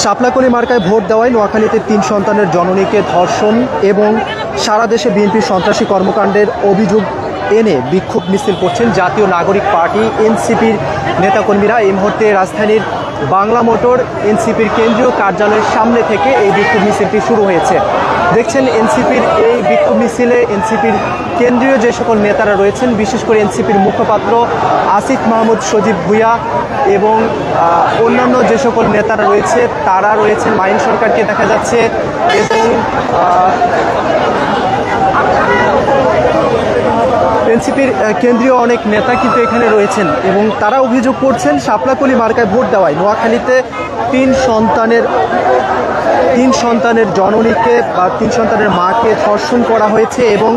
শাপলাকলি মার্কায় ভোট দেওয়ায় নোয়াখালীতে ৩ সন্তানের জননীকে ধর্ষণ এবং সারা দেশে বিএনপির সন্ত্রাসী কর্মকাণ্ডের অভিযোগ এনে বিক্ষোভ মিছিল করছেন জাতীয় নাগরিক পার্টি এনসিপির নেতাকর্মীরা। এই মুহূর্তে রাজধানীর বাংলা মোটর এনসিপির কেন্দ্রীয় কার্যালয়ের সামনে থেকে এই বিক্ষোভ মিছিলটি শুরু হয়েছে। দেখছেন এনসিপির এই বিক্ষোভ মিছিলে এনসিপির কেন্দ্রীয় যে সকল নেতারা রয়েছেন, বিশেষ করে এনসিপির মুখপাত্র আসিফ মাহমুদ সজীব ভুঁইয়া এবং অন্যান্য যে সকল নেতারা রয়েছে তারা রয়েছেন। মাহিন সরকারকে দেখা যাচ্ছে এবং এনসিপির কেন্দ্রীয় অনেক নেতা কিন্তু এখানে রয়েছেন এবং তারা অভিযোগ করছেন শাপলাকলি মার্কায় ভোট দেওয়ায় নোয়াখালীতে 3 সন্তানের জননীকে বা 3 সন্তানের মাকে ধর্ষণ করা হয়েছে এবং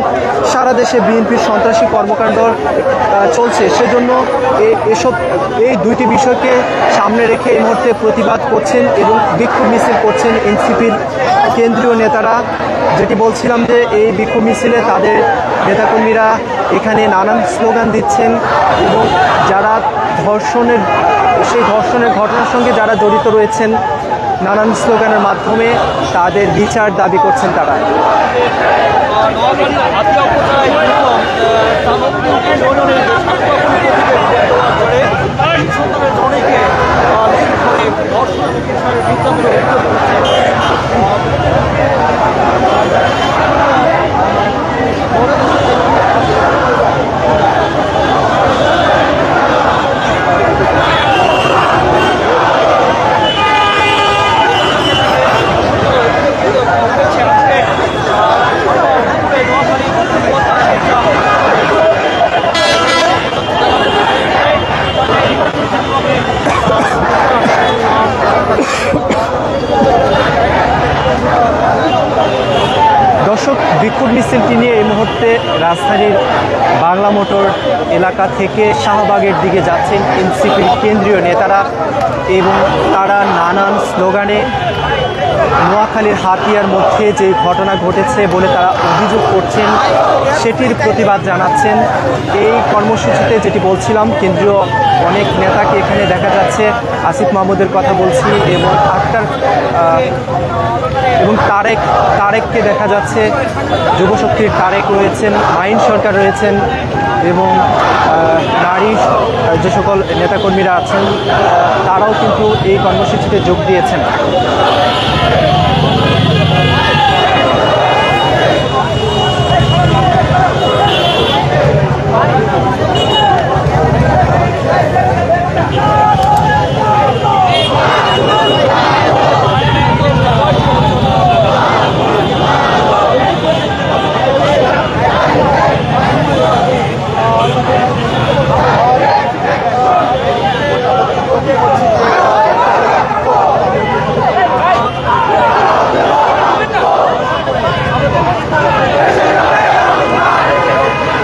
সারা দেশে বিএনপির সন্ত্রাসী কর্মকাণ্ড চলছে। সেজন্য এই দুইটি বিষয়কে সামনে রেখে এই মুহূর্তে প্রতিবাদ করছেন এবং বিক্ষোভ মিছিল করছেন এনসিপির কেন্দ্রীয় নেতারা। যেটি বলছিলাম যে এই বিক্ষোভ মিছিলে তাদের নেতাকর্মীরা এখানে নানান স্লোগান দিচ্ছেন এবং যারা সেই ধর্ষণের ঘটনার সঙ্গে যারা জড়িত রয়েছেন নানান স্লোগানের মাধ্যমে তাদের বিচার দাবি করছেন তারা। দর্শক, বিক্ষোভ মিছিলটি নিয়ে এই মুহূর্তে রাজধানীর বাংলা মোটর এলাকা থেকে শাহবাগের দিকে যাচ্ছেন এনসিপির কেন্দ্রীয় নেতারা এবং তারা নানান স্লোগানে নোয়াখালীর হাতিয়ার মধ্যে যে ঘটনা ঘটেছে বলে তারা অভিযোগ করছেন সেটির প্রতিবাদ জানাচ্ছেন। এই কর্মসূচিতে যেটি বলছিলাম কেন্দ্রীয় অনেক নেতাকে এখানে দেখা যাচ্ছে, আসিফ মাহমুদের কথা বলছি এবং এবং তারেককে দেখা যাচ্ছে, যুবশক্তির তারেক রয়েছেন, মাহিন সরকার রয়েছেন এবং নারী যে সকল নেতাকর্মীরা আছেন তারাও কিন্তু এই কর্মসূচিতে যোগ দিয়েছেন।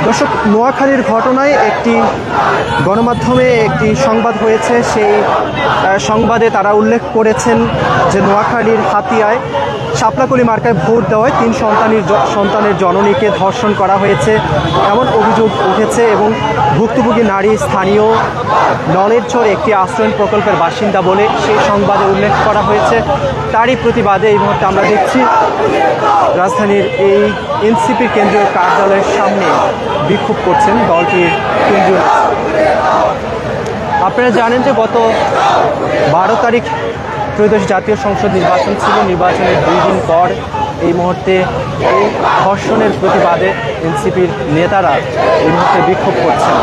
দর্শক, নোয়াখালীর ঘটনায় একটি গণমাধ্যমে একটি সংবাদ হয়েছে। সেই সংবাদে তারা উল্লেখ করেছেন যে নোয়াখালীর হাতিয়ায় শাপলাকলি মার্কায় ভোট দেওয়ায় 3 সন্তানের জননীকে ধর্ষণ করা হয়েছে এমন অভিযোগ উঠেছে এবং ভুক্তভোগী নারী স্থানীয় নলেরচর একটি আশ্রয়ণ প্রকল্পের বাসিন্দা বলে সেই সংবাদে উল্লেখ করা হয়েছে। তারই প্রতিবাদে এই মুহূর্তে আমরা দেখছি রাজধানীর এই এনসিপির কেন্দ্রীয় কার্যালয়ের সামনে বিক্ষোভ করছেন দলটির কেন্দ্রীয়। আপনারা জানেন যে গত 12 তারিখ ত্রয়োদশ জাতীয় সংসদ নির্বাচন ছিল। নির্বাচনের 2 দিন পর এই মুহূর্তে এই ধর্ষণের প্রতিবাদে এনসিপির নেতারা এই মুহূর্তে বিক্ষোভ করছেন।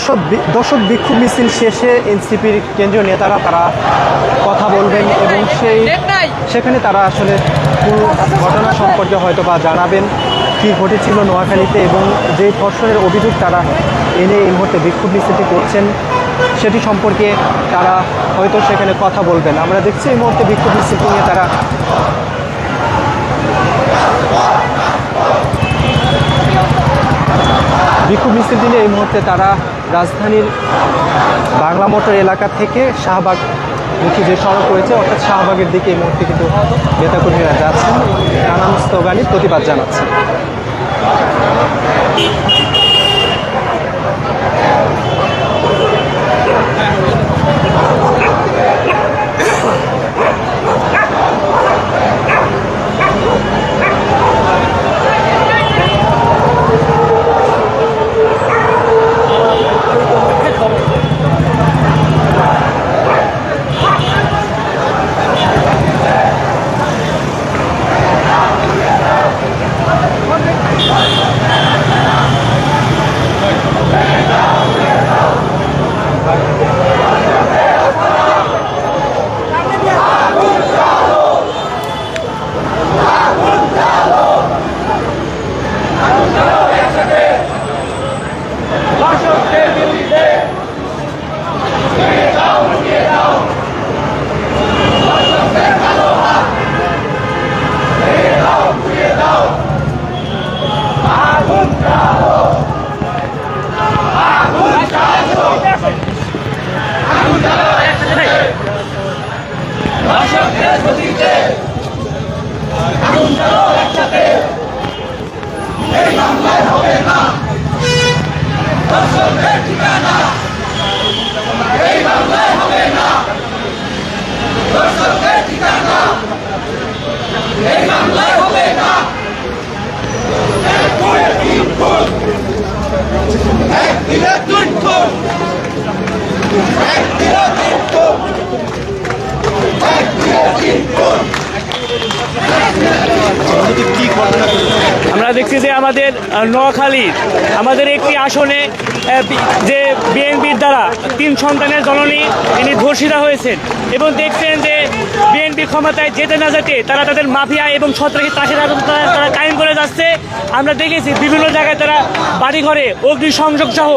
দর্শক বিক্ষোভ মিছিল শেষে এনসিপির কেন্দ্রীয় নেতারা তারা কথা বলবেন এবং সেখানে তারা আসলে পুরো ঘটনা সম্পর্কে হয়তো বা জানাবেন কী ঘটেছিল নোয়াখালীতে এবং যে ধর্ষণের অভিযোগ তারা এনে এই মুহূর্তে বিক্ষোভ মিছিলটি করছেন সেটি সম্পর্কে তারা হয়তো সেখানে কথা বলবেন। আমরা দেখছি এই মুহূর্তে বিক্ষোভ মিছিলটি নিয়ে তারা বিক্ষোভ মিছিলটি নিয়ে এই মুহূর্তে তারা রাজধানীর বাংলা মোটর এলাকা থেকে শাহবাগ মুখী যে সড়ক রয়েছে অর্থাৎ শাহবাগের দিকে এই মুহূর্তে কিন্তু নেতাকর্মীরা যাচ্ছেন, নানান স্লোগানে প্রতিবাদ জানাচ্ছেন। আমরা দেখছি যে আমাদের নোয়াখালী আমাদের একটি আসনে যে বিএনপির দ্বারা 3 সন্তানের জননী তিনি ধর্ষিতা হয়েছেন এবং দেখছেন যে বিএনপি ক্ষমতায় যেতে না যেতে তারা তাদের মাফিয়া এবং সন্ত্রাসী তাসের তারা কায়েম করে যাচ্ছে। আমরা দেখেছি বিভিন্ন জায়গায় তারা বাড়িঘরে অগ্নিসংযোগ সহ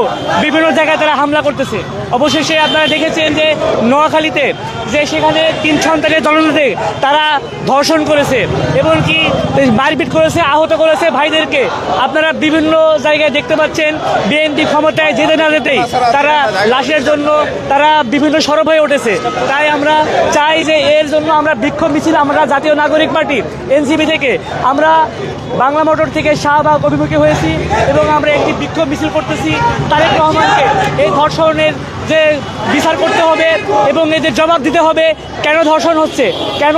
বিভিন্ন জায়গায় তারা হামলা করতেছে। অবশেষে আপনারা দেখেছেন যে নোয়াখালীতে যে সেখানে 3 সন্তানের জননীতে তারা ধর্ষণ করেছে এবং কি মারপিট করেছে, আহত করেছে ভাইদেরকে। আপনারা বিভিন্ন জায়গায় দেখতে পাচ্ছেন বিএনপি ক্ষমতায় যেতে না যেতেই তারা লাশের জন্য তারা বিভিন্ন সরব হয়ে উঠেছে। তাই আমরা চাই যে এর জন্য আমরা বিক্ষোভ মিছিল আমরা জাতীয় নাগরিক পার্টি এনসিপি থেকে আমরা বাংলা মোটর থেকে শাহবাগ অভিমুখী হয়েছি এবং আমরা একটি বিক্ষোভ মিছিল করতেছি। তারেক রহমানকে এই ধর্ষণের যে বিচার করতে হবে এবং এদের জবাব দিতে হবে। কেন ধর্ষণ হচ্ছে, কেন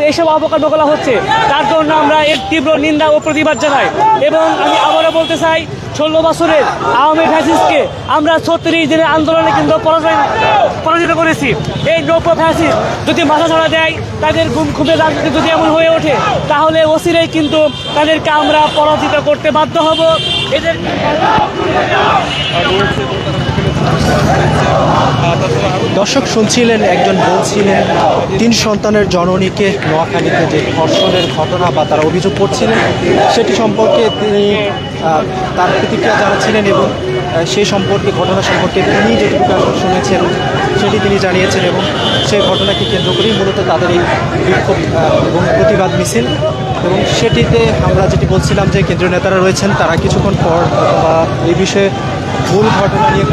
এসব অবকল্প করা হচ্ছে, তার জন্য আমরা এর তীব্র নিন্দা ও প্রতিবাদ জানাই। এবং আমি আবারও বলতে চাই 16 বছরের আওয়ামী ফ্যাসিস্টকে আমরা 36 দিনের আন্দোলনে কিন্তু পরাজিত করেছি। এই নব্য ফ্যাসিস্ট যদি মাথা ছাড়া দেয়, তাদের খুবই রাজনীতি যদি এমন হয়ে ওঠে, তাহলে অচিরেই কিন্তু তাদেরকে আমরা পরাজিত করতে বাধ্য হব। এদের দর্শক শুনছিলেন একজন বলছিলেন 3 সন্তানের জননীকে নোয়াখালীতে যে ধর্ষণের ঘটনা বা তারা অভিযোগ করছিলেন সেটি সম্পর্কে তিনি তার প্রতিক্রিয়া জানাচ্ছিলেন এবং সেই সম্পর্কে ঘটনা সম্পর্কে তিনি যেটুকু শুনেছেন সেটি তিনি জানিয়েছেন এবং সেই ঘটনাকে কেন্দ্র করেই মূলত তাদের এই বিক্ষোভ এবং প্রতিবাদ মিছিল। এবং সেটিতে আমরা যেটি বলছিলাম যে কেন্দ্রীয় নেতারা রয়েছেন, তারা কিছুক্ষণ পর অথবা এই বিষয়ে মূল ঘটনা নিয়ে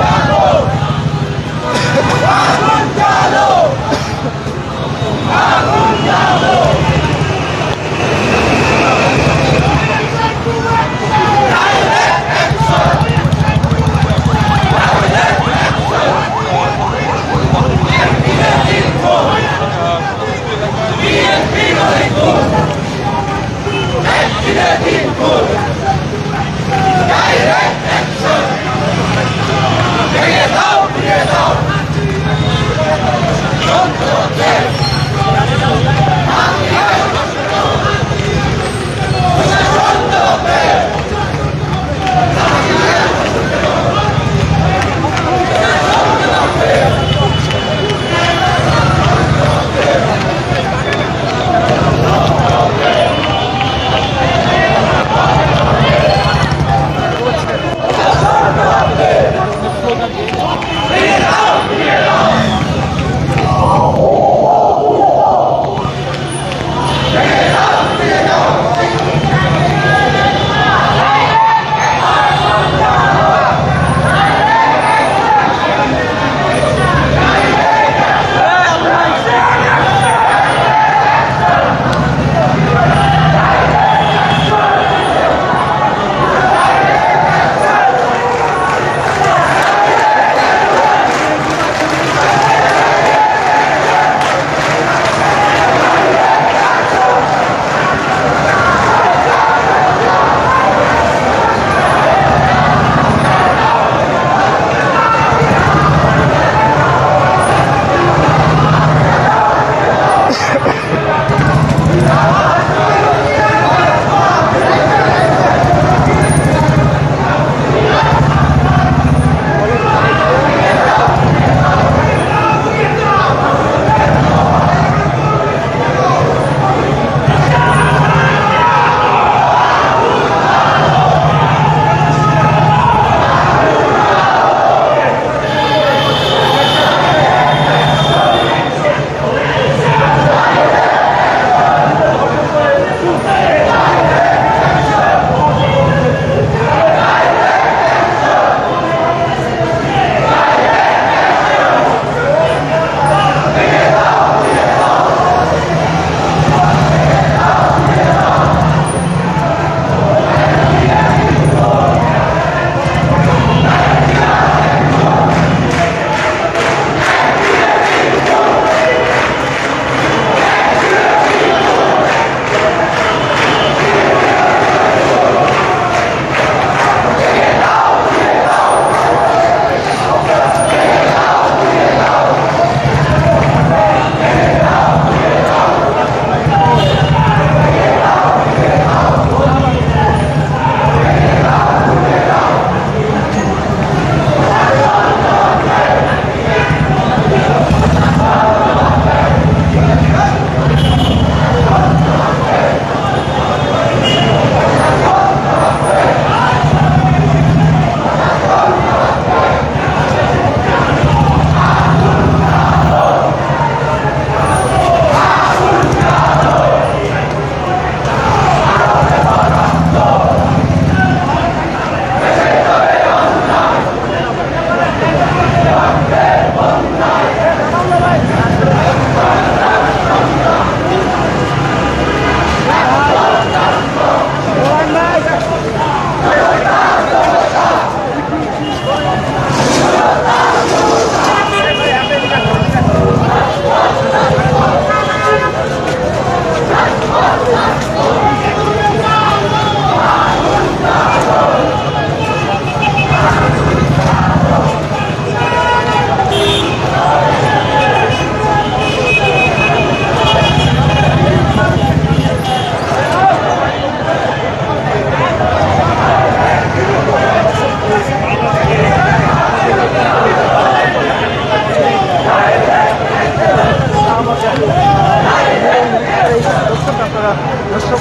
আপনারা দর্শক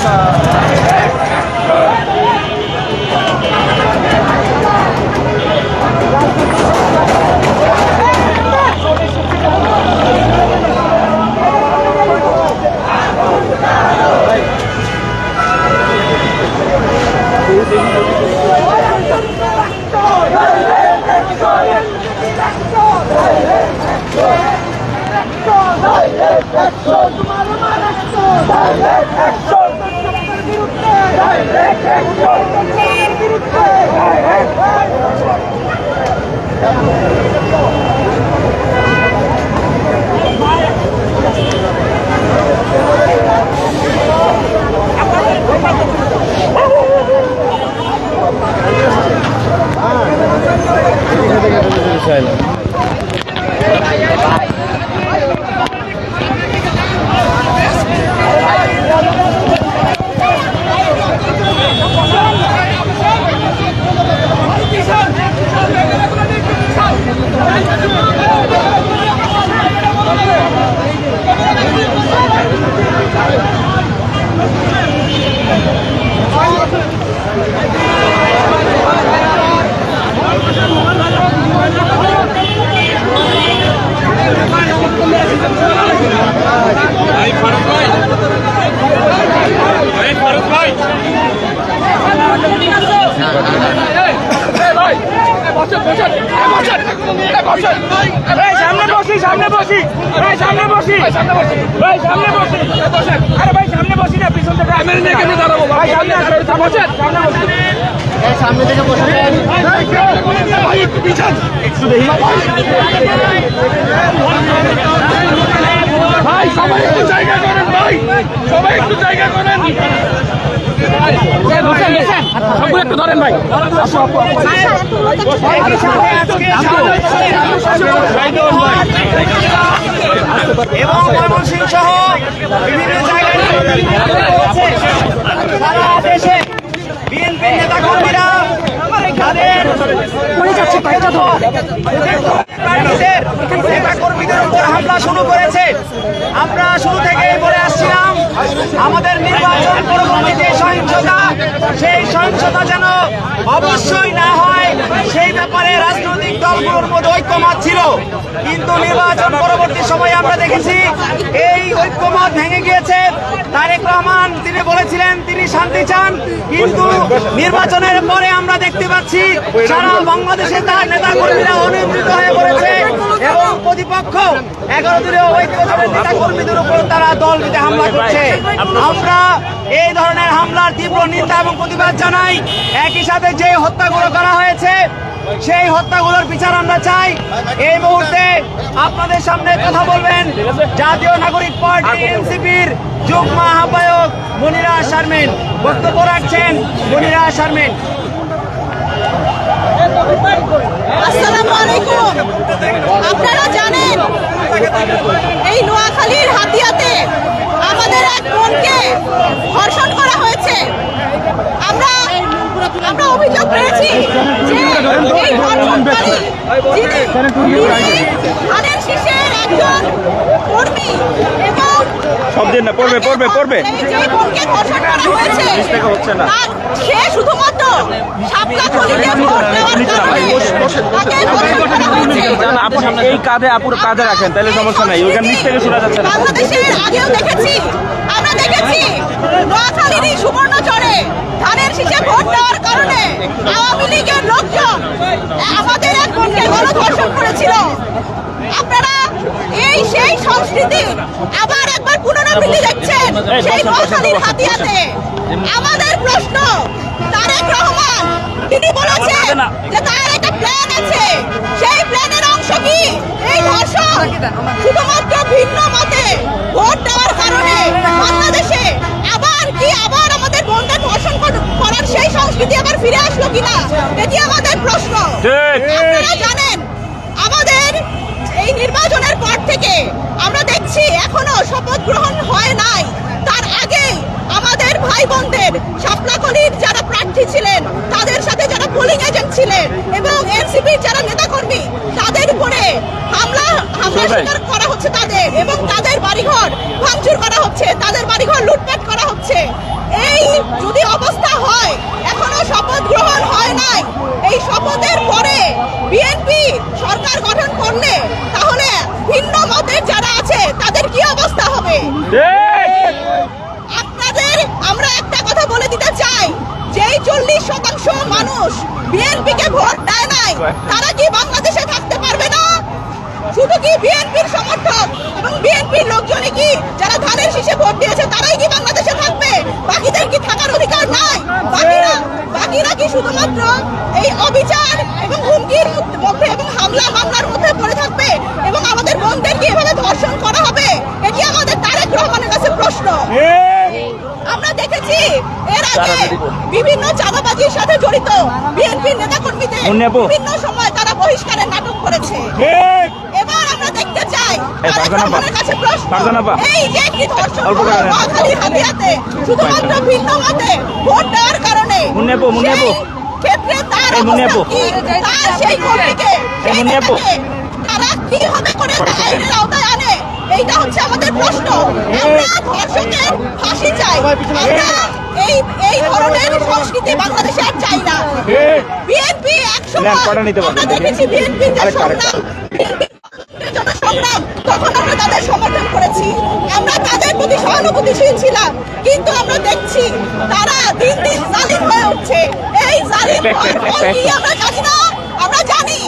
সামনে বসি আরে ভাই সামনে বসি না পিছন থেকে দাঁড়াবো ভাই সামনে সামনে থেকে বসে একটু দেখি ভাই সবাই একটু জায়গা করেন, ভাই সবাই একটু জায়গা করেন, সবাই একটু ধরেন ভাই। এবং ময়মনসিংহ সহ বিভিন্ন জায়গায় সারা দেশে বিএনপির নেতা কর্মীরা তাদের নেতা কর্মীদের উপর হামলা শুরু করেছে। আমরা শুরু থেকেই বলে আসছিলাম আমাদের নির্বাচন পরবর্তী যে সহিংসতা, সেই সহিংসতা যেন অবশ্যই না হয় সেই ব্যাপারে রাজনৈতিক দলগুলোর মধ্যে ঐক্যমত ছিল, কিন্তু নির্বাচন পরবর্তী সময়ে আমরা দেখেছি এই ঐক্যমত ভেঙে গিয়েছে। তারেক রহমান তিনি বলেছিলেন তিনি শান্তি চান, কিন্তু নির্বাচনের পরে আমরা দেখতে পাচ্ছি সারা বাংলাদেশে তার নেতা কর্মীরা অনিয়ন্ত্রিত হয়ে পড়েছে এবং প্রতিপক্ষ 11 দলীয় ঐক্য দলের নেতা কর্মীদের উপর তারা দল দিতে হামলা করছে। আমরা এই ধরনের হামলার তীব্র নিন্দা এবং প্রতিবাদ জানাই। একই সাথে যে হত্যাগুলো করা হয়েছে সেই হত্যাগুলোর বিচার আমরা চাই। এই মুহূর্তে আপনাদের সামনে কথা বলবেন জাতীয় নাগরিক পার্টি এনসিপির যুগ্ম আহ্বায়ক মনিরা শারমিন। বক্তব্য রাখছেন মনিরা শারমিন। আসসালামু আলাইকুম। আপনারা জানেন এই নোয়াখালীর হাতিয়াতে আমাদের এক বোনকে ধর্ষণ করা হয়েছে। আমরা অভিযোগ পেয়েছি যে এই ধর্ষণকারী যিনি ধানের শীষের একজন কর্মী এবং যে বোনকে ধর্ষণ করা হয়েছে সে শুধুমাত্র শাপলা খলিতে ভোট দেওয়ার কারণে তাকে ধর্ষণ করা হয়েছে। এই কাঁধে আপুর কাঁধে রাখেন, তাহলে সমস্যা নাই, ওইখানে নিচ থেকে শোনা যাচ্ছে না। বাংলাদেশের আগেও দেখেছি, আমরা দেখেছি নোয়াখালীর সুবর্ণচরে ধানের শীষে ভোট দেওয়ার কারণে আওয়ামী লীগের লোকজন আমাদের এক বোনকে গণধর্ষণ করেছিল। আপনারা সেই সংস্কৃতি আবার একবার পুনরাবৃত্তি দেখছেন সেই নোয়াখালীর হাতিয়াতে। আমাদের প্রশ্ন, তারেক রহমান তিনি বলেছেন যে তার একটা প্ল্যান আছে, সেই প্ল্যানের অংশ কি এই ধর্ষণ? শুধুমাত্র ভিন্ন মতে ভোট দেওয়ার কারণে বাংলাদেশে আবার আমাদের বোনদের ধর্ষণ করার সেই সংস্কৃতি আবার ফিরে আসলো কিনা, এটি আমাদের প্রশ্ন। আপনারা জানেন আমাদের এই নির্বাচনের পর থেকে আমরা দেখছি এখনো শপথ গ্রহণ হয় নাই। তার আগে আমাদের ভাই বোনদের শাপলাকলির যারা প্রার্থী ছিলেন, তাদের সাথে যারা পোলিং এজেন্ট ছিলেন এবং এনসিপির যারা নেতাকর্মী, তাদের উপরে হামলা শিকার করা হচ্ছে তাদের, এবং তাদের বাড়িঘর ভাঙচুর করা হচ্ছে, তাদের বাড়িঘর লুটপাট করা হচ্ছে। হচ্ছে। এই যদি অবস্থা হয়, এখনো শপথ গ্রহণ হয় নাই, এই শপথের পরে বিএনপি সরকার গঠন করলে তাহলে ভিন্ন মতের যারা আছে তাদের কি অবস্থা হবে? আপনাদের আমরা একটা কথা বলে দিতে চাই, যেই 40% মানুষ বিএনপিকে ভোট দেয় নাই, তারা কি বাংলাদেশে থাকতে পারবে না? শুধু কি বিএনপির সমর্থক এবং বিএনপির লোকজনই কি যারা ধানের শীষে ভোট দিয়েছে তারাই কি বাংলাদেশে থাকবে? বাকিদের কি থাকার অধিকার নাই? বাকিরা কি শুধুমাত্র এই অবিচার এবং হুমকির মধ্যে এবং হামলা মামলার মধ্যে পড়ে থাকবে এবং আমাদের বোনদেরকে এভাবে ধর্ষণ করা হবে? এটি আমাদের তারেক রহমানের কাছে প্রশ্ন। আমরা দেখেছি এর আগে বিভিন্ন চাঁদাবাজির সাথে জড়িত বিএনপির নেতাকর্মীদের বিভিন্ন সময় তারা বহিষ্কারের নাটক করেছে। এবার আমরা দেখতে চাই তারেক রহমানের কাছে প্রশ্ন, এই যে একটি ধর্ষণ নোয়াখালীর হাতিয়াতে শুধুমাত্র ভিন্ন মতে ভোট দেওয়ার কারণে সেই ক্ষেত্রে তার অবস্থা কি? তার সেই কর্মীকে সেই নেতাকে তারা কিভাবে করে আইনের আওতায় আনে? এইটা হচ্ছে আমাদের প্রশ্ন। আমরা ধর্ষকের ফাঁসি চাই। আমরা এই ধরনের সংস্কৃতি বাংলাদেশে আর চাই না। বিএনপি একসময় আমরা দেখেছি বিএনপির যে সংগ্রাম, তখন আমরা তাদের সমর্থন করেছি, আমরা তাদের প্রতি সহানুভূতিশীল ছিলাম, কিন্তু আমরা দেখছি তারা দিন দিন জালিম হয়ে উঠছে। এই জালিম ফল কি আমরা জানি না? আমরা জানি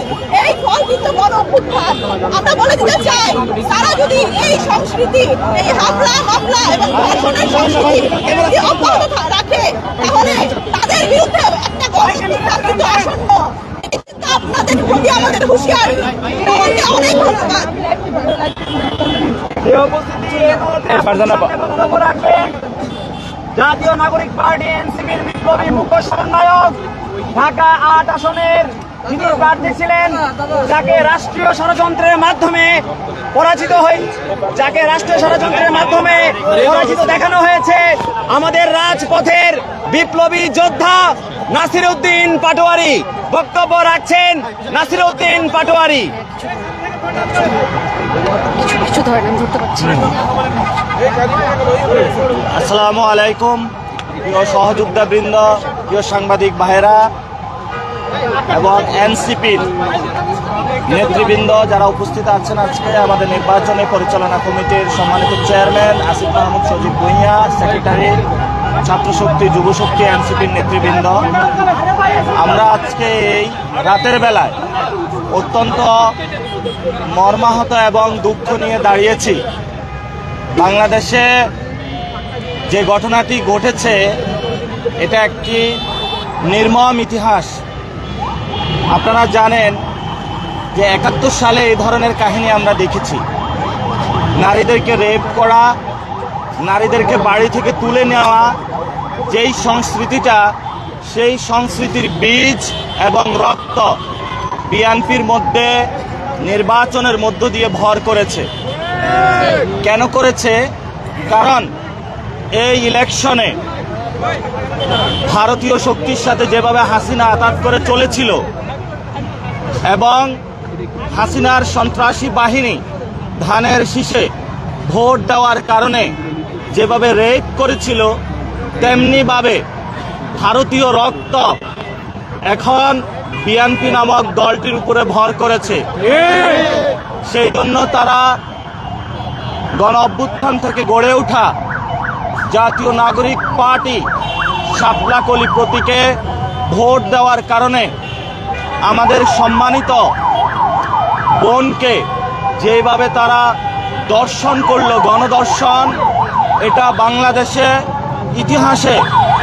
এই ফল কিন্তু বড় অভ্যুত্থান। আমরা বলে দিতে চাই, তারা যদি এই সংস্কৃতি, এই হামলা মামলা এবং ধর্ষণের সংস্কৃতি যদি অব্যাহত রাখে, তাহলে তাদের বিরুদ্ধে একটা বড় অভ্যুত্থান কিন্তু আসন্ন। আপনাদের প্রতি আমাদের হুঁশিয়ারি। অনেক ধন্যবাদ। জাতীয় নাগরিক পার্টি এনসিপির বিপ্লবী মুখ্য সমন্বয়ক, ঢাকা ৮ আসনের যিনি প্রার্থী ছিলেন, যাকে রাষ্ট্রীয় ষড়যন্ত্রের মাধ্যমে পরাজিত দেখানো হয়েছে আমাদের রাজপথের বিপ্লবী যোদ্ধা নাসিরউদ্দিন পাটোয়ারি। বক্তব্য রাখছেন নাসিরউদ্দিন পাটোয়ারি। আসসালামু আলাইকুম প্রিয় সহযোদ্ধাবৃন্দ, প্রিয় সাংবাদিক ভাইরা এবং এনসিপির নেতৃবৃন্দ যারা উপস্থিত আছেন আজকে আমাদের নির্বাচনী পরিচালনা কমিটির সম্মানিত চেয়ারম্যান আসিফ মাহমুদ সজীব ভূঁইয়া, সেক্রেটারি ছাত্রশক্তি যুবশক্তি এনসিপির নেতৃবৃন্দ, আমরা আজকে এই রাতের বেলায় অত্যন্ত মর্মাহত এবং দুঃখ নিয়ে দাঁড়িয়েছি। বাংলাদেশে যে ঘটনাটি ঘটেছে এটা একটি নির্মম ইতিহাস। আপনারা জানেন যে ৭১ সালে এই ধরনের কাহিনী আমরা দেখেছি। নারীদেরকে রেপ করা, নারীদেরকে বাড়ি থেকে তুলে নেওয়া, যেই সংস্কৃতিটা, সেই সংস্কৃতির বীজ এবং রক্ত বিএনপির মধ্যে নির্বাচনের মধ্য দিয়ে ভর করেছে। কেন করেছে? কারণ এই ইলেকশনে ভারতীয় শক্তির সাথে যেভাবে হাসিনা আঘাত করে চলেছিল এবং হাসিনার সন্ত্রাসী বাহিনী ধানের শীষে ভোট দেওয়ার কারণে যেভাবে রেপ করেছিল, তেমনিভাবে ভারতীয় রক্ত এখন বিএনপি নামক দলটির উপরে ভর করেছে। সেই জন্য তারা গণ অভ্যুত্থান থেকে গড়ে ওঠা জাতীয় নাগরিক পার্টি শাপলাকলি প্রতীকে ভোট দেওয়ার কারণে আমাদের সম্মানিত বোনকে যেভাবে তারা দর্শন করলো, গণদর্শন, এটা বাংলাদেশে ইতিহাসে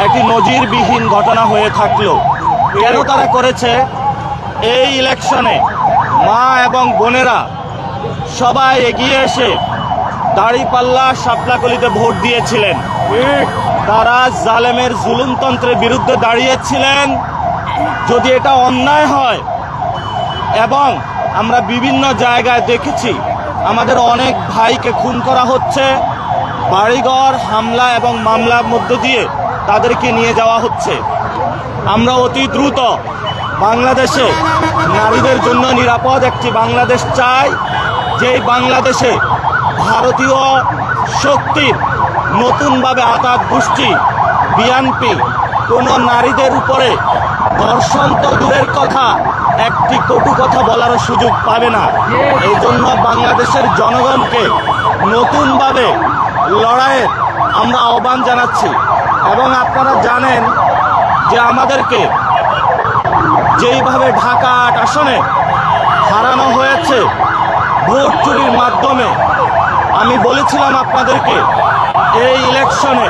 একটি নজিরবিহীন ঘটনা হয়ে থাকলো। কেন তারা করেছে? এই ইলেকশনে মা এবং বোনেরা সবাই এগিয়ে এসে দাঁড়িপাল্লা শাপলাকলিতে ভোট দিয়েছিলেন। তারা জালেমের জুলুমতন্ত্রের বিরুদ্ধে দাঁড়িয়েছিলেন। যদি এটা অন্যায় হয়, এবং আমরা বিভিন্ন জায়গায় দেখেছি আমাদের অনেক ভাইকে খুন করা হচ্ছে, বাড়িঘর হামলা এবং মামলার মধ্য দিয়ে তাদেরকে নিয়ে যাওয়া হচ্ছে। আমরা অতি দ্রুত বাংলাদেশে নারীদের জন্য নিরাপদ একটি বাংলাদেশ চাই, যেই বাংলাদেশে ভারতীয় শক্তির নতুনভাবে আজাদ গোষ্ঠী বিএনপি কোনো নারীদের উপরে ধর্ষণ তো দূরের কথা, একটি কটু কথা বলারও সুযোগ পাবে না। এই জন্য বাংলাদেশের জনগণকে নতুনভাবে লড়াইয়ের আমরা আহ্বান জানাচ্ছি। এবং আপনারা জানেন যে আমাদেরকে যেইভাবে ঢাকা ৮ আসনে হারানো হয়েছে ভোট চুরির মাধ্যমে, আমি বলেছিলাম আপনাদেরকে এই ইলেকশনে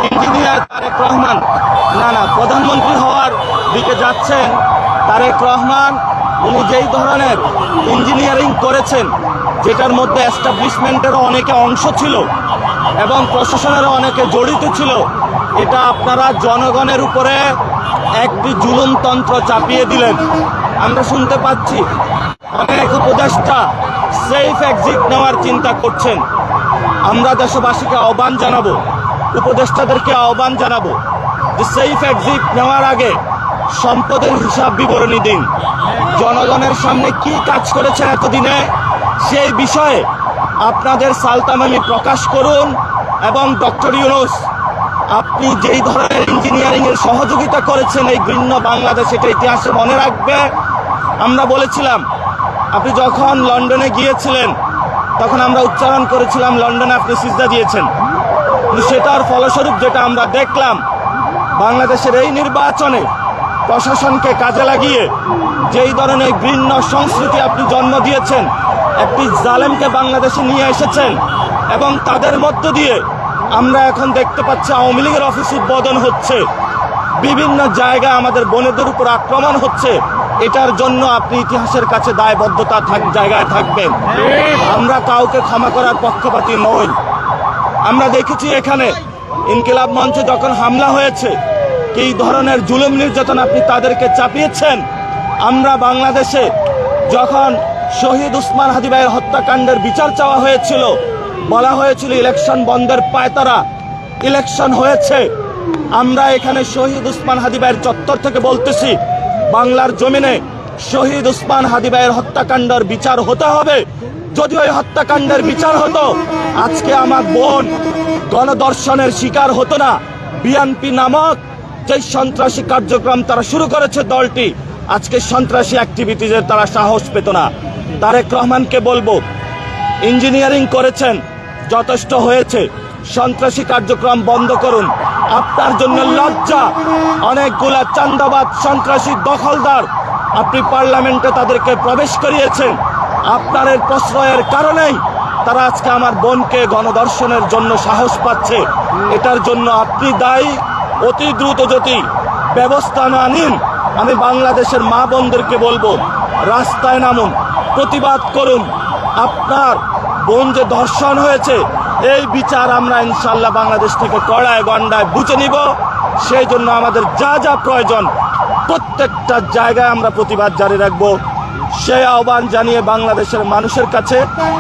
ইঞ্জিনিয়ার তারেক রহমান প্রধানমন্ত্রী হওয়ার দিকে যাচ্ছেন। তারেক রহমান উনি যেই ধরনের ইঞ্জিনিয়ারিং করেছেন, যেটার মধ্যে এস্টাবলিশমেন্টেরও অনেকে অংশ ছিল এবং প্রশাসনেরও অনেকে জড়িত ছিল, এটা আপনারা জনগণের উপরে একটি জুলুমতন্ত্র চাপিয়ে দিলেন। আমরা শুনতে পাচ্ছি অনেক উপদেষ্টা সেফ এক্সিট নেওয়ার চিন্তা করছেন। আমরা দেশবাসীকে আহ্বান জানাবো, উপদেষ্টাদেরকে আহ্বান জানাবো যে সেফ এক্সিট নেওয়ার আগে সম্পদের হিসাব বিবরণী দিন। জনগণের সামনে কি কাজ করেছেন এতদিনে সেই বিষয়ে আপনাদের সালতামামি প্রকাশ করুন। এবং ডক্টর ইউনূস, আপনি যেই ধরনের ইঞ্জিনিয়ারিং এর সহযোগিতা করেছেন এই ঘৃণ্য বাংলাদেশ, এটা ইতিহাসে মনে রাখবে। আমরা বলেছিলাম আপনি যখন লন্ডনে গিয়েছিলেন তখন আমরা উচ্চারণ করেছিলাম লন্ডনে আপনি সিজদা দিয়েছেন, কিন্তু সেটার ফলস্বরূপ যেটা আমরা দেখলাম বাংলাদেশের এই নির্বাচনে প্রশাসনকে কাজে লাগিয়ে যেই ধরনের ঘৃণ্য সংস্কৃতি আপনি জন্ম দিয়েছেন, একটি জালেমকে বাংলাদেশে নিয়ে এসেছেন এবং তাদের মধ্য দিয়ে আমরা এখন দেখতে পাচ্ছি আওয়ামী লীগের অফিস উদ্বোধন হচ্ছে, বিভিন্ন জায়গায় আমাদের বোনেদের উপর আক্রমণ হচ্ছে। এটার জন্য আপনি ইতিহাসের কাছে দায়বদ্ধতা জায়গায় থাকবেন। আমরা কাউকে ক্ষমা করার পক্ষপাতী নই। আমরা দেখেছি এখানে ইনকিলাব মঞ্চে যখন হামলা হয়েছে এই ধরনের জুলুম নির্যাতন আপনি তাদেরকে চাপিয়েছেন। আমরা বাংলাদেশে যখন শহীদ উসমান হাদি ভাইয়ের হত্যাকাণ্ডের বিচার চাওয়া হয়েছিল, বলা হয়েছিল ইলেকশন বন্ধের পায়তারা, ইলেকশন হয়েছে। আমরা এখানে শহীদ উসমান হাদি ভাইয়ের চত্বর থেকে বলতেছি বাংলার জমিনে শহীদ উসমান হাদি ভাইয়ের হত্যাকাণ্ডের বিচার হতে হবে। যদি ওই হত্যাকাণ্ডের বিচার হতো আজকে আমার বোন গণধর্ষণের শিকার হতো না। বিএনপি নামক যে সন্ত্রাসী কার্যক্রম তারা শুরু করেছে দলটি, আজকে সন্ত্রাসী অ্যাক্টিভিটিজের তারা সাহস পেত না। তারেক রহমানকে বলবো, ইঞ্জিনিয়ারিং করেছেন, যথেষ্ট হয়েছে, সন্ত্রাসী কার্যক্রম বন্ধ করুন। আপনার জন্য লজ্জা, অনেকগুলা চান্দাবাদ সন্ত্রাসী দখলদার আপনি পার্লামেন্টে তাদেরকে প্রবেশ করিয়েছেন। আপনার এর প্রশ্রয়ের কারণেই তারা আজকে আমার বোনকে গণধর্ষণের জন্য সাহস পাচ্ছে। এটার জন্য আপনি দায়ী। অতি দ্রুত যদি ব্যবস্থা না নিন, আমি বাংলাদেশের মা বোনদেরকে বলবো রাস্তায় নামুন, প্রতিবাদ করুন। আপনার বোন যে ধর্ষণ হয়েছে এই বিচার আমরা ইনশাল্লাহ বাংলাদেশ থেকে কড়ায় গন্ডায় বুঝে নিব। সেই জন্য আমাদের যা যা প্রয়োজন প্রত্যেকটা জায়গায় আমরা প্রতিবাদ জারি রাখবো। সেই আহ্বান জানিয়ে বাংলাদেশের মানুষের কাছে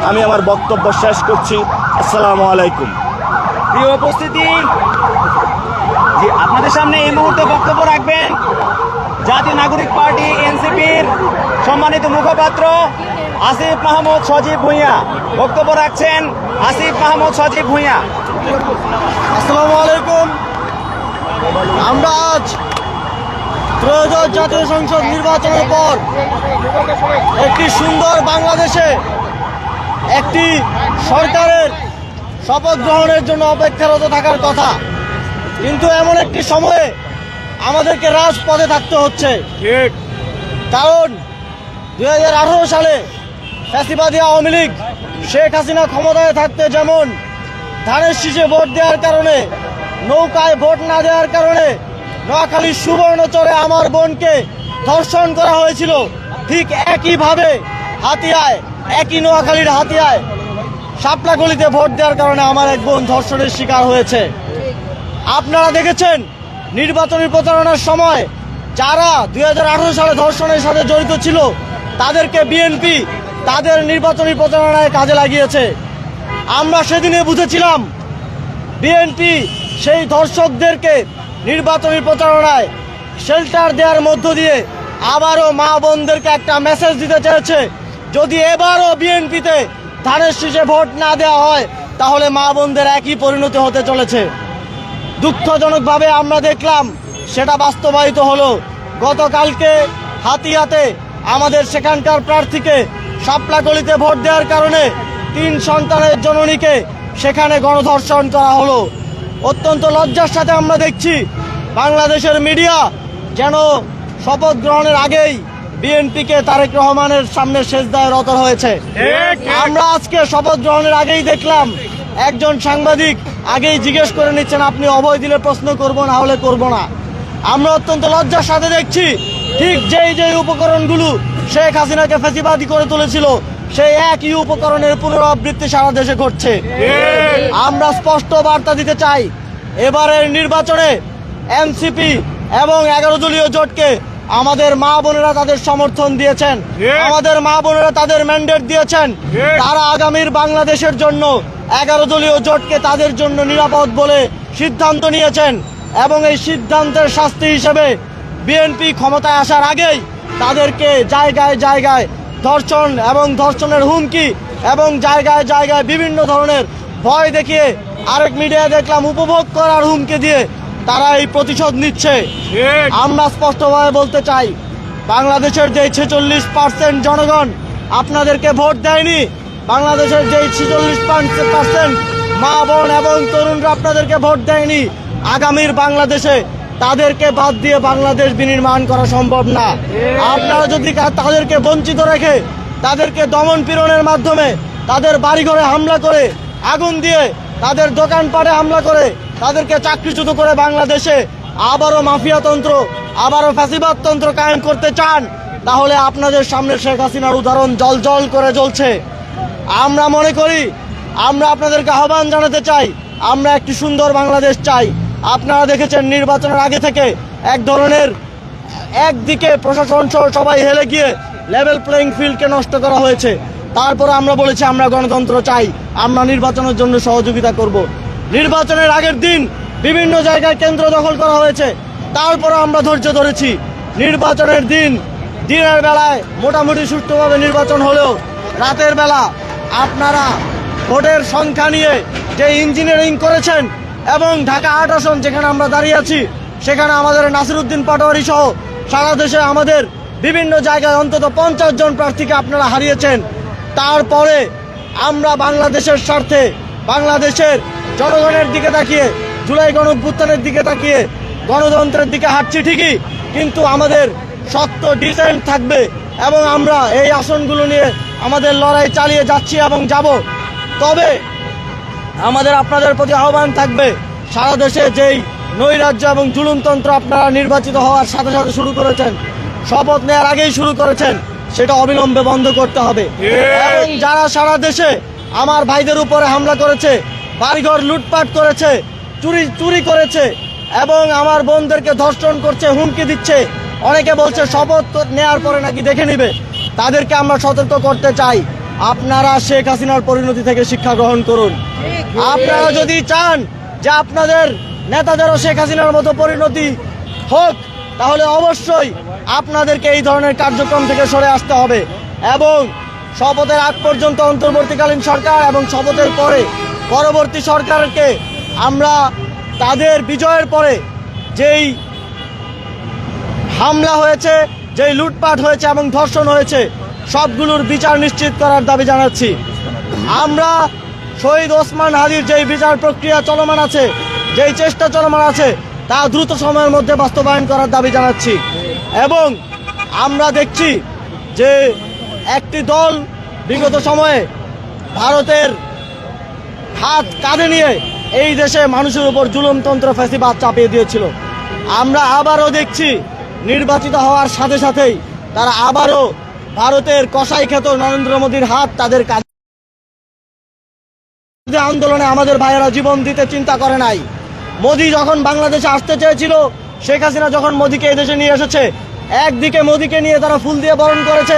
আমি আমার বক্তব্য শেষ করছি। আসসালামু আলাইকুম। প্রিয় উপস্থিতি, যে আপনাদের সামনে এই মুহূর্তে বক্তব্য রাখবেন জাতীয় নাগরিক পার্টি এনসিপির সম্মানিত মুখপাত্র আসিফ মাহমুদ সজীব ভূঁইয়া। বক্তব্য রাখছেন আসিফ মাহমুদ সজীব ভূঁইয়া। আসসালামু আলাইকুম। আমরা আজ ত্রয়োদশ জাতীয় সংসদ নির্বাচনের পর একটি সুন্দর বাংলাদেশে একটি সরকারের শপথ গ্রহণের জন্য অপেক্ষারত থাকার কথা, কিন্তু এমন একটি সময়ে আমাদেরকে রাজপথে থাকতে হচ্ছে। ঠিক, কারণ 2018 সালে ফ্যাসিবাদী আওয়ামী লীগ শেখ হাসিনা ক্ষমতায় থাকতে যেমন ধানের শীষে ভোট দেওয়ার কারণে, নৌকায় ভোট না দেওয়ার কারণে নোয়াখালীর সুবর্ণচরে আমার বোনকে ধর্ষণ করা হয়েছিল, ঠিক একইভাবে হাতিয়ায়, একই নোয়াখালীর হাতিয়ায় শাপলাগলিতে ভোট দেওয়ার কারণে আমার এক বোন ধর্ষণের শিকার হয়েছে। আপনারা দেখেছেন নির্বাচনী প্রচারণার সময় যারা 2018 সালে ধর্ষণের সাথে জড়িত ছিল তাদেরকে বিএনপি তাদের নির্বাচনী প্রচারণায় কাজে লাগিয়েছে। আমরা সেদিনে বুঝেছিলাম বিএনপি সেই ধর্ষকদেরকে নির্বাচনী প্রচারণায় শেল্টার দেওয়ার মধ্য দিয়ে আবারও মা বোনদেরকে একটা মেসেজ দিতে চেয়েছে, যদি এবারও বিএনপিতে ধানের শীষে ভোট না দেওয়া হয় তাহলে মা বোনদের একই পরিণতি হতে চলেছে। দুঃখজনকভাবে আমরা দেখলাম সেটা বাস্তবায়িত হলো। গতকালকে হাতিয়াতে আমাদের সেখানকার প্রার্থীকে শাপলাকলিতে ভোট দেওয়ার কারণে 3 সন্তানের জননীকে সেখানে গণধর্ষণ করা হলো। অত্যন্ত লজ্জার সাথে আমরা দেখছি বাংলাদেশের মিডিয়া যেন শপথ গ্রহণের আগেই বিএনপিকে তারেক রহমানের সামনে সেজদায় রত হয়েছে। আমরা আজকে শপথ গ্রহণের আগেই দেখলাম একজন সাংবাদিক আগেই জিজ্ঞেস করে নিচ্ছেন আপনি অভয় দিলে প্রশ্ন করব, না হলে করব না। আমরা অত্যন্ত লজ্জার সাথে দেখছি ঠিক যেই উপকরণগুলো শেখ হাসিনাকে ফ্যাসিবাদী করে তুলেছিল সেই একই উপকরণের পুনরাবৃত্তি সারা দেশে ঘটছে। আমরা স্পষ্ট বার্তা দিতে চাই, এবারের নির্বাচনে এনসিপি এবং 11 দলীয় জোটকে আমাদের মা বোনেরা তাদের সমর্থন দিয়েছেন, আমাদের মা বোনেরা তাদের ম্যান্ডেট দিয়েছেন। তারা আগামীর বাংলাদেশের জন্য 11 দলীয় জোটকে তাদের জন্য নিরাপদ বলে সিদ্ধান্ত নিয়েছেন এবং এই সিদ্ধান্তের শাস্তি হিসেবে বিএনপি ক্ষমতায় আসার আগেই তাদেরকে জায়গায় জায়গায় ধর্ষণ এবং ধর্ষণের হুমকি এবং জায়গায় জায়গায় বিভিন্ন ধরনের ভয় দেখিয়ে, আরেক মিডিয়ায় দেখলাম উপভোগ করার হুমকি দিয়ে তারা এই প্রতিশোধ নিচ্ছে। আমরা স্পষ্টভাবে বলতে চাই, বাংলাদেশের যে 46% জনগণ আপনাদেরকে ভোট দেয়নি, বাংলাদেশের যে 46% মা বোন এবং তরুণরা আপনাদেরকে ভোট দেয়নি, আগামীর বাংলাদেশে তাদেরকে বাদ দিয়ে বাংলাদেশ বিনির্মাণ করা সম্ভব না। আপনারা যদি তাদেরকে বঞ্চিত রেখে, তাদেরকে দমন পীড়নের মাধ্যমে, তাদের বাড়িঘরে হামলা করে, আগুন দিয়ে, তাদের দোকানপাটে হামলা করে, তাদেরকে চাকরিচ্যুত করে বাংলাদেশে আবারও মাফিয়াতন্ত্র, আবারও ফ্যাসিবাদতন্ত্র কায়েম করতে চান, তাহলে আপনাদের সামনে শেখ হাসিনার উদাহরণ জল করে জ্বলছে। আমরা মনে করি, আমরা আপনাদেরকে আহ্বান জানাতে চাই, আমরা একটি সুন্দর বাংলাদেশ চাই। আপনারা দেখেছেন নির্বাচনের আগে থেকে এক ধরনের একদিকে প্রশাসন সহ সবাই হেলে গিয়ে লেভেল প্লেইং ফিল্ডকে নষ্ট করা হয়েছে। তারপরে আমরা বলেছি আমরা গণতন্ত্র চাই, আমরা নির্বাচনের জন্য সহযোগিতা করব। নির্বাচনের আগের দিন বিভিন্ন জায়গায় কেন্দ্র দখল করা হয়েছে, তারপরে আমরা ধৈর্য ধরেছি। নির্বাচনের দিনের বেলায় মোটামুটি সুষ্ঠুভাবে নির্বাচন হলেও রাতের বেলা আপনারা ভোটের সংখ্যা নিয়ে যে ইঞ্জিনিয়ারিং করেছেন এবং ঢাকা 8 আসন যেখানে আমরা দাঁড়িয়ে আছি সেখানে আমাদের নাসিরউদ্দিন পাটোয়ারি সহ সারা দেশে আমাদের বিভিন্ন জায়গায় অন্তত 50 জন প্রার্থীকে আপনারা হারিয়েছেন। তারপরে আমরা বাংলাদেশের স্বার্থে, বাংলাদেশের জনগণের দিকে তাকিয়ে, জুলাই গণঅভ্যুত্থানের দিকে তাকিয়ে গণতন্ত্রের দিকে হাঁটছি ঠিকই, কিন্তু আমাদের শক্ত ডিসেন্ট থাকবে এবং আমরা এই আসনগুলো নিয়ে আমাদের লড়াই চালিয়ে যাচ্ছি এবং যাব। তবে আমাদের আপনাদের প্রতি আহ্বান থাকবে, সারা দেশে যেই নৈরাজ্য এবং জুলুমতন্ত্র আপনারা নির্বাচিত হওয়ার সাথে সাথে শুরু করেছেন, শপথ নেওয়ার আগেই শুরু করেছেন, সেটা অবিলম্বে বন্ধ করতে হবে। এবং যারা সারা দেশে আমার ভাইদের উপরে হামলা করেছে, বাড়িঘর লুটপাট করেছে, চুরি করেছে এবং আমার বোনদেরকে ধর্ষণ করছে, হুমকি দিচ্ছে, অনেকে বলছে শপথ নেওয়ার পরে নাকি দেখে নিবে, তাদেরকে আমরা সতর্ক করতে চাই, আপনারা শেখ হাসিনার পরিণতি থেকে শিক্ষা গ্রহণ করুন। আপনারা যদি চান যে আপনাদের নেতাদেরও শেখ হাসিনার মতো পরিণতি হোক, তাহলে অবশ্যই আপনাদেরকে এই ধরনের কার্যক্রম থেকে সরে আসতে হবে এবং শপথের আগ পর্যন্ত অন্তর্বর্তীকালীন সরকার এবং শপথের পরে পরবর্তী সরকারকে আমরা তাদের বিজয়ের পরে যেই হামলা হয়েছে, যেই লুটপাট হয়েছে এবং ধর্ষণ হয়েছে, সবগুলোর বিচার নিশ্চিত করার দাবি জানাচ্ছি। আমরা শহীদ ওসমান হাদির যেই বিচার প্রক্রিয়া চলমান আছে, যেই চেষ্টা চলমান আছে, তা দ্রুত সময়ের মধ্যে বাস্তবায়ন করার দাবি জানাচ্ছি। এবং আমরা দেখছি যে একটি দল বিগত সময়ে ভারতের হাত কাঁধে নিয়ে এই দেশে মানুষের উপর জুলুমতন্ত্র ফ্যাসিবাদ চাপিয়ে দিয়েছিল। আমরা আবারও দেখছি নির্বাচিত হওয়ার সাথে সাথেই তারা আবারও ভারতের কসাই খ্যাত নরেন্দ্র মোদীর হাত তাদের কাঁধে। আন্দোলনে আমাদের ভাইয়েরা জীবন দিতে চিন্তা করে নাই। মোদী যখন বাংলাদেশে আসতে চেয়েছিল, শেখ হাসিনা যখন মোদীকে এদেশে নিয়ে এসেছে, একদিকে মোদীকে নিয়ে তারা ফুল দিয়ে বরণ করেছে,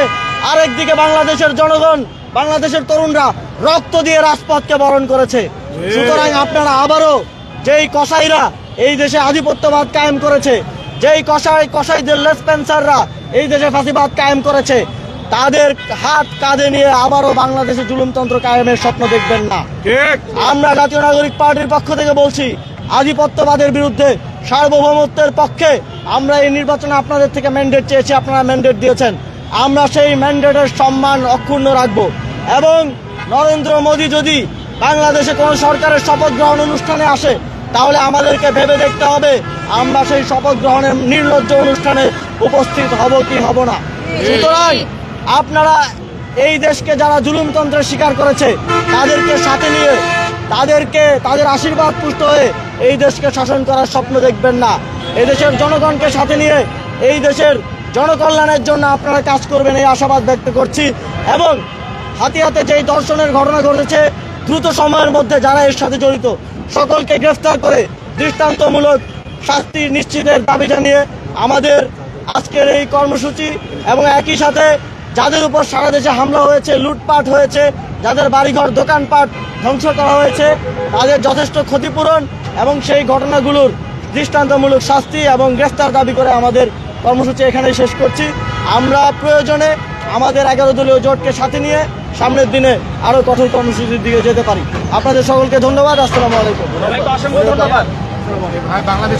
আরেকদিকে বাংলাদেশের জনগণ, বাংলাদেশের তরুণরা রক্ত দিয়ে রাজপথকে বরণ করেছে। সুতরাং আপনারা আবারও যেই কসাইরা এই দেশে আধিপত্যবাদ কায়েম করেছে, যেই কসাইদের লেসপেন্সাররা এই দেশে ফাঁসিবাদ কায়েম করেছে, তাদের হাত কাঁধে নিয়ে আবারও বাংলাদেশে জুলুমতন্ত্র কায়েমের স্বপ্ন দেখবেন না। আমরা জাতীয় নাগরিক পার্টির পক্ষ থেকে বলছি, আধিপত্যবাদের বিরুদ্ধে, সার্বভৌমত্বের পক্ষে আমরা এই নির্বাচনে আপনাদের থেকে ম্যান্ডেট চেয়েছি, আপনারা ম্যান্ডেট দিয়েছেন। আমরা সেই ম্যান্ডেটের সম্মান অক্ষুণ্ণ রাখব এবং নরেন্দ্র মোদী যদি বাংলাদেশে কোনো সরকারের শপথ গ্রহণ অনুষ্ঠানে আসে তাহলে আমাদেরকে ভেবে দেখতে হবে আমরা সেই শপথ গ্রহণের নির্লজ্জ অনুষ্ঠানে উপস্থিত হব কি হব না। সুতরাং আপনারা এই দেশকে যারা জুলুমতন্ত্রের শিকার করেছে তাদেরকে সাথে নিয়ে তাদের আশীর্বাদ পুষ্ট হয়ে এই দেশকে শাসন করার স্বপ্ন দেখবেন না। এই দেশের জনগণকে সাথে নিয়ে এই দেশের জনকল্যাণের জন্য আপনারা কাজ করবেন এই আশাবাদ ব্যক্ত করছি এবং হাতিয়াতে যেই ধর্ষণের ঘটনা ঘটেছে দ্রুত সময়ের মধ্যে যারা এর সাথে জড়িত সকলকে গ্রেফতার করে দৃষ্টান্তমূলক শাস্তি নিশ্চিতের দাবি জানিয়ে আমাদের আজকের এই কর্মসূচি এবং একই সাথে যাদের উপর সারা দেশে হামলা হয়েছে, লুটপাট হয়েছে, যাদের বাড়িঘর দোকানপাট ধ্বংস করা হয়েছে তাদের যথেষ্ট ক্ষতিপূরণ এবং সেই ঘটনাগুলোর দৃষ্টান্তমূলক শাস্তি এবং গ্রেফতার দাবি করে আমাদের কর্মসূচি এখানেই শেষ করছি। আমরা প্রয়োজনে আমাদের 11 দলীয় জোটকে সাথে নিয়ে সামনের দিনে আরো কঠোর কর্মসূচির দিকে যেতে পারি। আপনাদের সকলকে ধন্যবাদ। আসসালামু আলাইকুম। অসংখ্য ধন্যবাদ। বাংলাদেশ